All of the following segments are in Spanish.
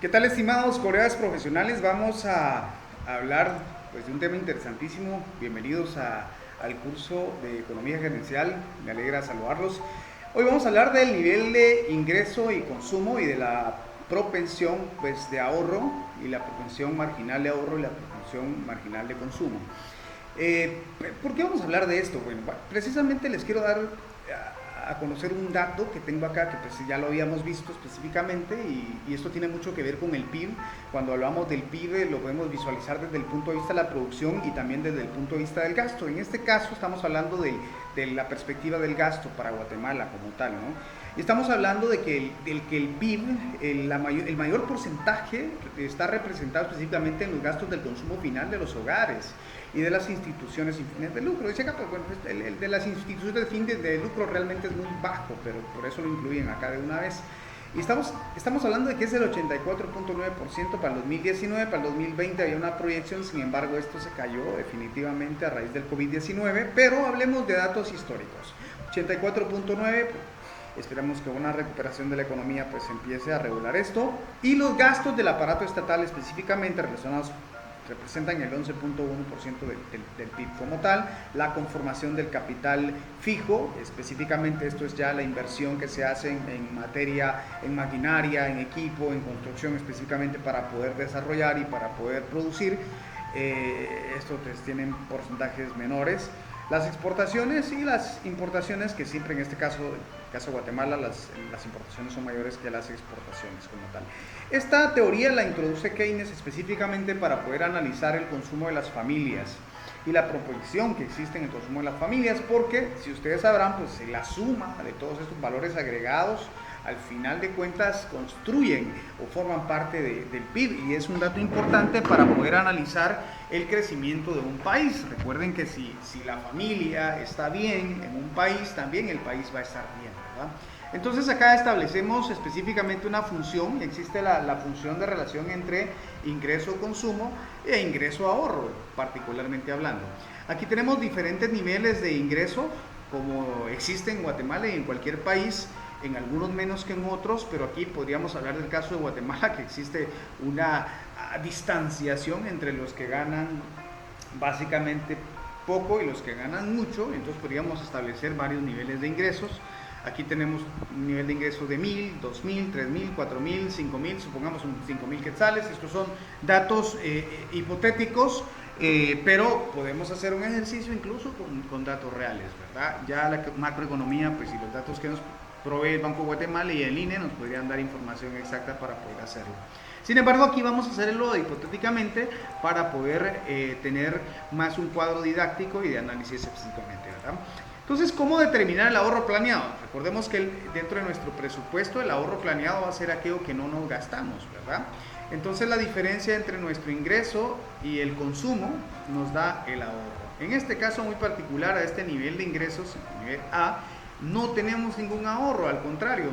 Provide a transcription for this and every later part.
¿Qué tal, estimados colegas profesionales? Vamos a hablar pues, de un tema interesantísimo. Bienvenidos al curso de Economía Gerencial. Me alegra saludarlos. Hoy vamos a hablar del nivel de ingreso y consumo y de la propensión pues, de ahorro y la propensión marginal de ahorro y la propensión marginal de consumo. ¿Por qué vamos a hablar de esto? Bueno, precisamente les quiero dar a conocer un dato que tengo acá, que pues ya lo habíamos visto específicamente, y esto tiene mucho que ver con el PIB. Cuando hablamos del PIB lo podemos visualizar desde el punto de vista de la producción y también desde el punto de vista del gasto. En este caso estamos hablando de la perspectiva del gasto para Guatemala como tal, ¿no? Y estamos hablando de que el PIB, el mayor porcentaje está representado específicamente en los gastos del consumo final de los hogares y de las instituciones sin fines de lucro. Dice acá, pues, bueno, el de las instituciones de fines de lucro realmente es muy bajo, pero por eso lo incluyen acá de una vez. Y estamos hablando de que es el 84.9% para el 2019, para el 2020 había una proyección, sin embargo esto se cayó definitivamente a raíz del COVID-19, pero hablemos de datos históricos. 84.9%, esperamos que una recuperación de la economía pues empiece a regular esto, y los gastos del aparato estatal específicamente relacionados representan el 11.1% del PIB como tal. La conformación del capital fijo, específicamente esto es ya la inversión que se hace en materia, en maquinaria, en equipo, en construcción, específicamente para poder desarrollar y para poder producir. Estos pues, tienen porcentajes menores. Las exportaciones y las importaciones, que siempre en este caso de Guatemala, las importaciones son mayores que las exportaciones como tal. Esta teoría la introduce Keynes específicamente para poder analizar el consumo de las familias y la proporción que existe en el consumo de las familias, porque si ustedes sabrán, pues la suma de todos estos valores agregados al final de cuentas construyen o forman parte del PIB, y es un dato importante para poder analizar el crecimiento de un país. Recuerden que si la familia está bien en un país, también el país va a estar bien, ¿verdad? Entonces acá establecemos específicamente una función, existe la función de relación entre ingreso-consumo e ingreso-ahorro, particularmente hablando. Aquí tenemos diferentes niveles de ingreso, como existe en Guatemala y en cualquier país, en algunos menos que en otros, pero aquí podríamos hablar del caso de Guatemala, que existe una distanciación entre los que ganan básicamente poco y los que ganan mucho. Entonces podríamos establecer varios niveles de ingresos. Aquí tenemos un nivel de ingreso de 1,000, 2,000, 3,000, 4,000, 5,000, supongamos 5,000 quetzales. Estos son datos hipotéticos, pero podemos hacer un ejercicio incluso con datos reales, ¿verdad? Ya la macroeconomía, pues, y los datos que nos provee el Banco de Guatemala y el INE nos podrían dar información exacta para poder hacerlo. Sin embargo, aquí vamos a hacerlo hipotéticamente para poder tener más un cuadro didáctico y de análisis específicamente, ¿verdad? Entonces, ¿cómo determinar el ahorro planeado? Recordemos que dentro de nuestro presupuesto el ahorro planeado va a ser aquello que no nos gastamos, ¿verdad? Entonces, la diferencia entre nuestro ingreso y el consumo nos da el ahorro. En este caso muy particular, a este nivel de ingresos, nivel A, no tenemos ningún ahorro, al contrario,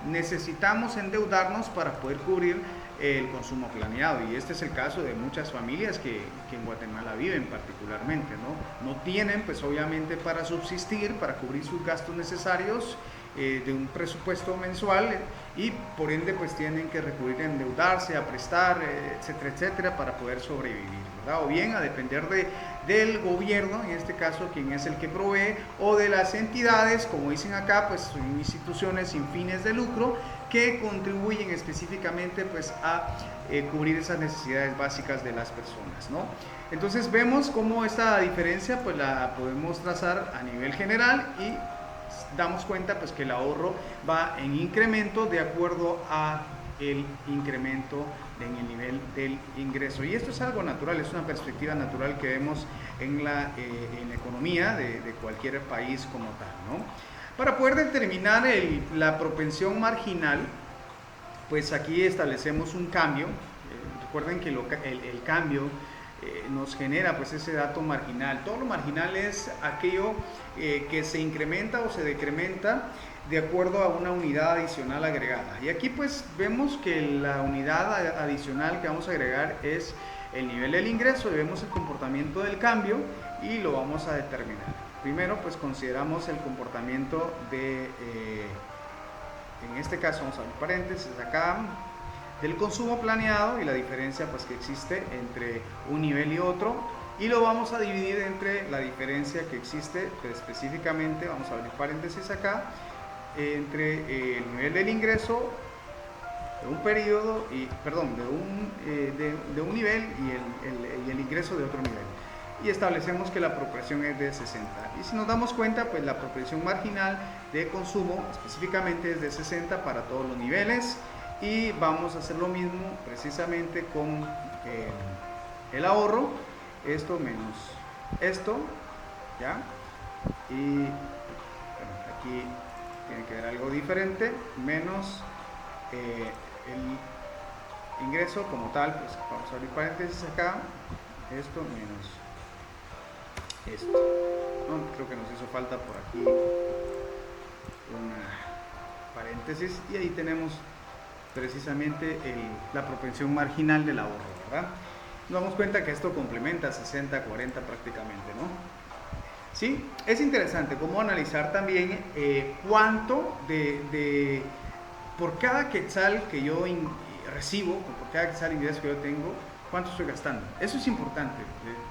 necesitamos endeudarnos para poder cubrir el consumo planeado, y este es el caso de muchas familias que en Guatemala viven particularmente, ¿no? No tienen pues obviamente para subsistir, para cubrir sus gastos necesarios de un presupuesto mensual, y por ende pues tienen que recurrir a endeudarse, a prestar, etcétera, etcétera, para poder sobrevivir, ¿verdad? O bien a depender del gobierno, en este caso quien es el que provee, o de las entidades, como dicen acá, pues son instituciones sin fines de lucro que contribuyen específicamente pues a cubrir esas necesidades básicas de las personas, ¿no? Entonces vemos cómo esta diferencia pues la podemos trazar a nivel general, y damos cuenta pues que el ahorro va en incremento de acuerdo a el incremento en el nivel del ingreso, y esto es algo natural, es una perspectiva natural que vemos en la economía de cualquier país como tal, ¿no? Para poder determinar la propensión marginal, pues aquí establecemos un cambio. Recuerden que el cambio nos genera pues ese dato marginal. Todo lo marginal es aquello que se incrementa o se decrementa de acuerdo a una unidad adicional agregada. Y aquí pues vemos que la unidad adicional que vamos a agregar es el nivel del ingreso, y vemos el comportamiento del cambio y lo vamos a determinar. Primero pues consideramos el comportamiento de, en este caso vamos a abrir paréntesis acá, del consumo planeado y la diferencia pues que existe entre un nivel y otro, y lo vamos a dividir entre la diferencia que existe pues, específicamente, vamos a abrir paréntesis acá, entre el nivel del ingreso de un periodo y perdón de un nivel y el ingreso de otro nivel, y establecemos que la proporción es de 60. Y si nos damos cuenta, pues la proporción marginal de consumo específicamente es de 60 para todos los niveles, y vamos a hacer lo mismo precisamente con el ahorro, esto menos esto, ¿ya? Y bueno, aquí tiene que ver algo diferente, menos el ingreso como tal, pues vamos a abrir paréntesis acá, esto menos esto. No, creo que nos hizo falta por aquí una paréntesis, y ahí tenemos precisamente la propensión marginal del ahorro, ¿verdad? Nos damos cuenta que esto complementa 60-40 prácticamente, ¿no? Sí, es interesante cómo analizar también cuánto por cada quetzal que yo recibo, por cada quetzal de ingreso que yo tengo, cuánto estoy gastando. Eso es importante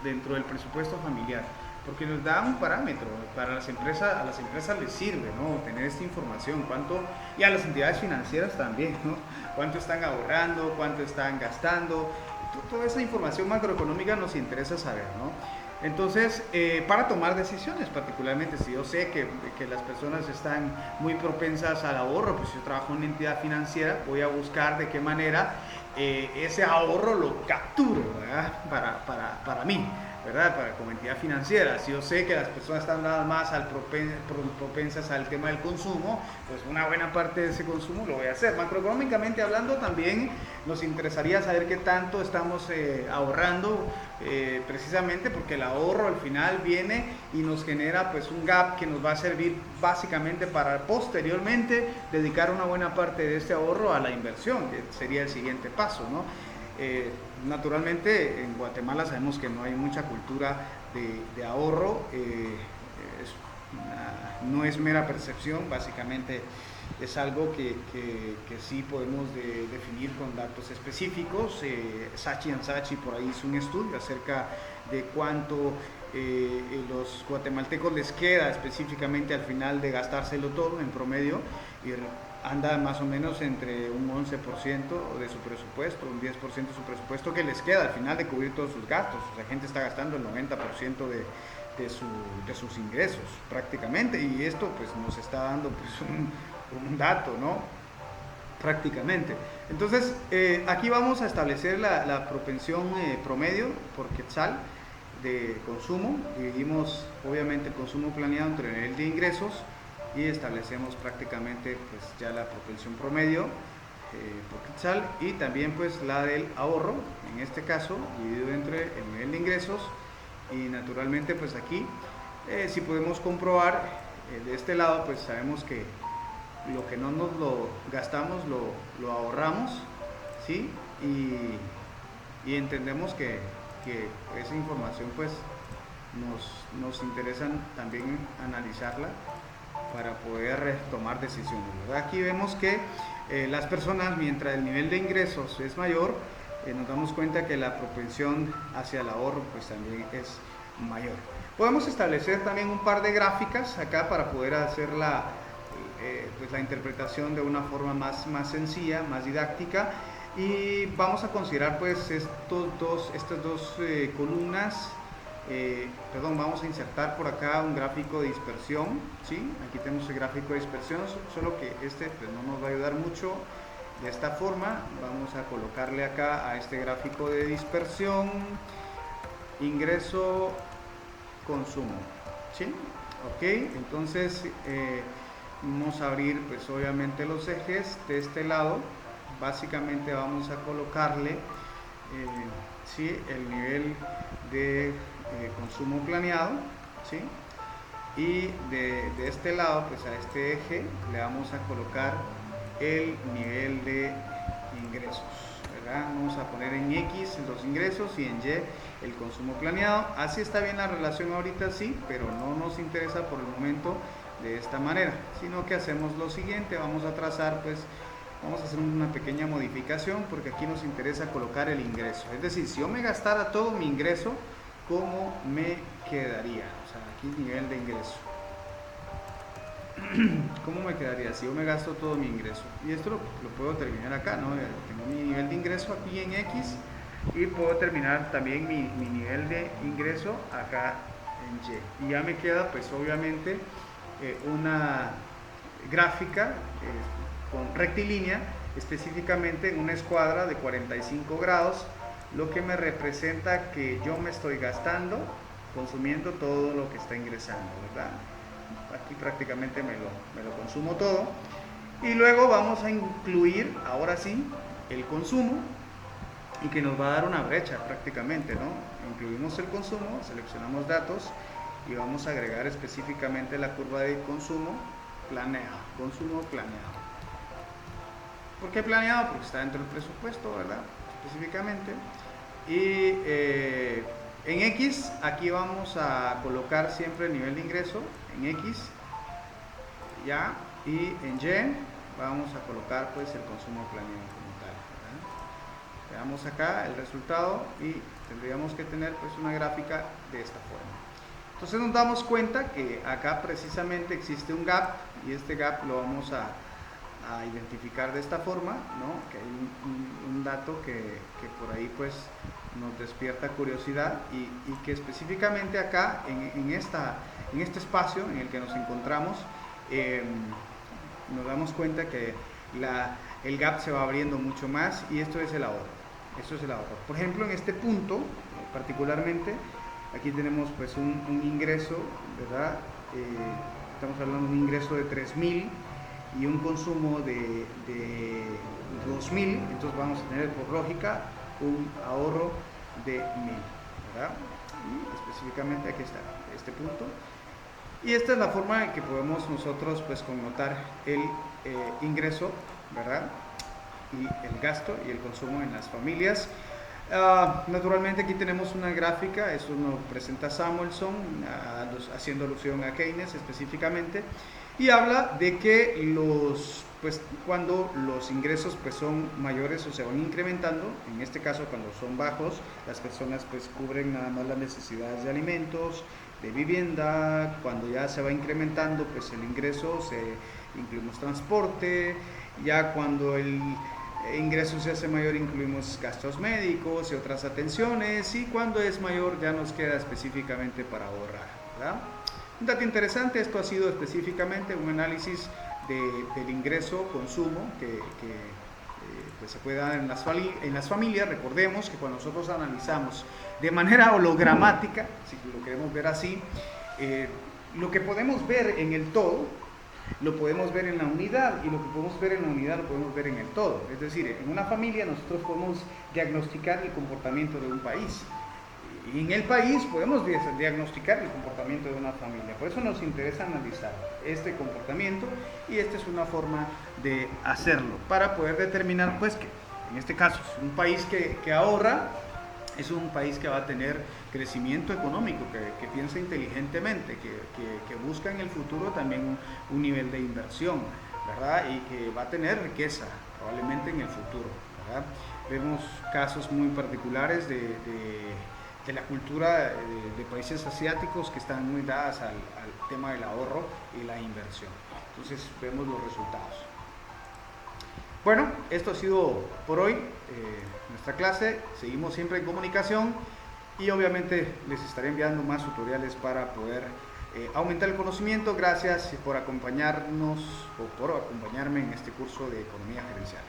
dentro del presupuesto familiar, porque nos da un parámetro para las empresas. A las empresas les sirve, ¿no?, tener esta información, y a las entidades financieras también, ¿no?, cuánto están ahorrando, cuánto están gastando. Toda esa información macroeconómica nos interesa saber, ¿no? Entonces, para tomar decisiones, particularmente si yo sé que las personas están muy propensas al ahorro, pues si yo trabajo en una entidad financiera, voy a buscar de qué manera ese ahorro lo capturo, ¿verdad?, para mí, ¿verdad?, como entidad financiera. Si yo sé que las personas están nada más propensas al tema del consumo, pues una buena parte de ese consumo lo voy a hacer. Macroeconómicamente hablando, también nos interesaría saber qué tanto estamos ahorrando, precisamente porque el ahorro al final viene y nos genera pues un gap que nos va a servir básicamente para posteriormente dedicar una buena parte de este ahorro a la inversión, que sería el siguiente paso, ¿no? Naturalmente en Guatemala sabemos que no hay mucha cultura de ahorro, no es mera percepción, básicamente es algo que sí podemos definir con datos específicos. Sachi Sachi por ahí hizo un estudio acerca de cuánto los guatemaltecos les queda específicamente al final de gastárselo todo en promedio, y anda más o menos entre un 11% de su presupuesto, un 10% de su presupuesto que les queda al final de cubrir todos sus gastos. O sea, la gente está gastando el 90% de sus ingresos prácticamente, y esto pues nos está dando pues un dato, ¿no?, prácticamente. Entonces, aquí vamos a establecer la propensión promedio por quetzal de consumo. Dividimos obviamente el consumo planeado entre el nivel de ingresos y establecemos prácticamente pues ya la propensión promedio por quetzal, y también pues la del ahorro, en este caso dividido entre el nivel de ingresos. Y naturalmente pues aquí si podemos comprobar de este lado, pues sabemos que lo que no nos lo gastamos lo ahorramos, ¿sí? Y entendemos que esa información pues nos interesa también analizarla para poder tomar decisiones, ¿verdad? Aquí vemos que las personas, mientras el nivel de ingresos es mayor, nos damos cuenta que la propensión hacia el ahorro pues también es mayor. Podemos establecer también un par de gráficas acá para poder hacer pues la interpretación de una forma más sencilla, más didáctica, y vamos a considerar pues estas dos columnas. Vamos a insertar por acá un gráfico de dispersión, ¿sí? Aquí tenemos el gráfico de dispersión, solo que este pues no nos va a ayudar mucho. De esta forma vamos a colocarle acá a este gráfico de dispersión ingreso consumo, ¿sí? Ok, entonces vamos a abrir pues obviamente los ejes de este lado. Básicamente vamos a colocarle ¿sí?, el nivel de consumo planeado, ¿sí? Y de este lado pues a este eje le vamos a colocar el nivel de ingresos, ¿verdad? Vamos a poner en X los ingresos y en Y el consumo planeado. Así está bien la relación ahorita, sí, pero no nos interesa por el momento de esta manera, sino que hacemos lo siguiente. Vamos a trazar pues vamos a hacer una pequeña modificación porque aquí nos interesa colocar el ingreso. Es decir, si yo me gastara todo mi ingreso, ¿cómo me quedaría? O sea, aquí nivel de ingreso. ¿Cómo me quedaría si yo me gasto todo mi ingreso? Y esto lo puedo terminar acá, ¿no? Tengo mi nivel de ingreso aquí en X y puedo terminar también mi nivel de ingreso acá en Y. Y ya me queda pues obviamente una gráfica con rectilínea, específicamente en una escuadra de 45 grados, lo que me representa que yo me estoy gastando, consumiendo todo lo que está ingresando, ¿verdad? Aquí prácticamente me lo consumo todo. Y luego vamos a incluir, ahora sí, el consumo, y que nos va a dar una brecha prácticamente, ¿no? Incluimos el consumo, seleccionamos datos y vamos a agregar específicamente la curva de consumo planeado, consumo planeado. ¿Por qué planeado? Porque está dentro del presupuesto, ¿verdad? Específicamente. Y en X, aquí vamos a colocar siempre el nivel de ingreso, en X, ya, y en Y vamos a colocar pues el consumo planeado como tal, ¿verdad? Veamos acá el resultado y tendríamos que tener pues una gráfica de esta forma. Entonces nos damos cuenta que acá precisamente existe un gap y este gap lo vamos a identificar de esta forma, ¿no? Que hay un dato que por ahí pues nos despierta curiosidad y que específicamente acá en este espacio en el que nos encontramos nos damos cuenta que el gap se va abriendo mucho más y esto es el ahorro. Esto es el ahorro. Por ejemplo, en este punto particularmente, aquí tenemos pues un ingreso, ¿verdad? Estamos hablando de un ingreso de 3.000 y un consumo de 2.000, entonces vamos a tener por lógica un ahorro de 1.000, ¿verdad? Y específicamente aquí está este punto. Y esta es la forma en que podemos nosotros pues connotar el ingreso, ¿verdad? Y el gasto y el consumo en las familias. Naturalmente aquí tenemos una gráfica, eso nos presenta Samuelson, haciendo alusión a Keynes específicamente, y habla de que cuando los ingresos pues son mayores o se van incrementando, en este caso cuando son bajos, las personas pues cubren nada más las necesidades de alimentos, de vivienda. Cuando ya se va incrementando pues el ingreso, incluimos transporte. Ya cuando el ingreso se hace mayor, incluimos gastos médicos y otras atenciones, y cuando es mayor ya nos queda específicamente para ahorrar, ¿verdad? Un dato interesante, esto ha sido específicamente un análisis del ingreso consumo que pues se puede dar en las familias. Recordemos que cuando nosotros analizamos de manera hologramática, si lo queremos ver así, lo que podemos ver en el todo lo podemos ver en la unidad, y lo que podemos ver en la unidad lo podemos ver en el todo. Es decir, en una familia nosotros podemos diagnosticar el comportamiento de un país, y en el país podemos diagnosticar el comportamiento de una familia. Por eso nos interesa analizar este comportamiento, y esta es una forma de hacerlo para poder determinar pues que en este caso un país que ahorra es un país que va a tener crecimiento económico, que piensa inteligentemente, que busca en el futuro también un nivel de inversión, ¿verdad? Y que va a tener riqueza probablemente en el futuro, ¿verdad? Vemos casos muy particulares de la cultura de países asiáticos que están muy dadas al tema del ahorro y la inversión. Entonces vemos los resultados. Bueno, esto ha sido por hoy nuestra clase. Seguimos siempre en comunicación y obviamente les estaré enviando más tutoriales para poder aumentar el conocimiento. Gracias por acompañarnos o por acompañarme en este curso de Economía Gerencial.